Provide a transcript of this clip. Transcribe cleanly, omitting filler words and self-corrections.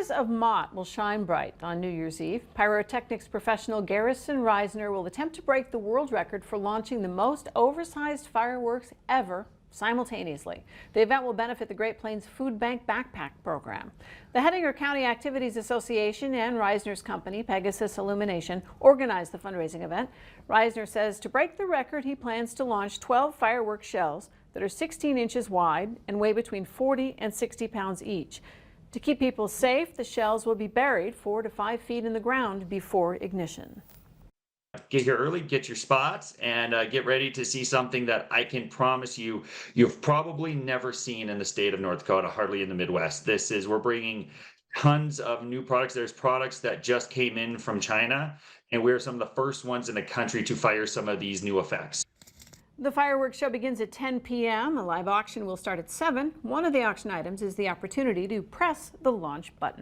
skies of Mott will shine bright on New Year's Eve. Pyrotechnics professional Garrison Reisner will attempt to break the world record for launching the most oversized fireworks ever simultaneously. The event will benefit the Great Plains Food Bank Backpack Program. The Hettinger County Activities Association and Reisner's company, Pegasus Illumination, organized the fundraising event. Reisner says to break the record, he plans to launch 12 fireworks shells that are 16 inches wide and weigh between 40 and 60 pounds each. To keep people safe, the shells will be buried 4 to 5 feet in the ground before ignition. Get here early, get your spots, and get ready to see something that I can promise you've probably never seen in the state of North Dakota, hardly in the Midwest. We're bringing tons of new products. There's products that just came in from China, and we're some of the first ones in the country to fire some of these new effects. The fireworks show begins at 10 p.m. The live auction will start at 7. One of the auction items is the opportunity to press the launch button.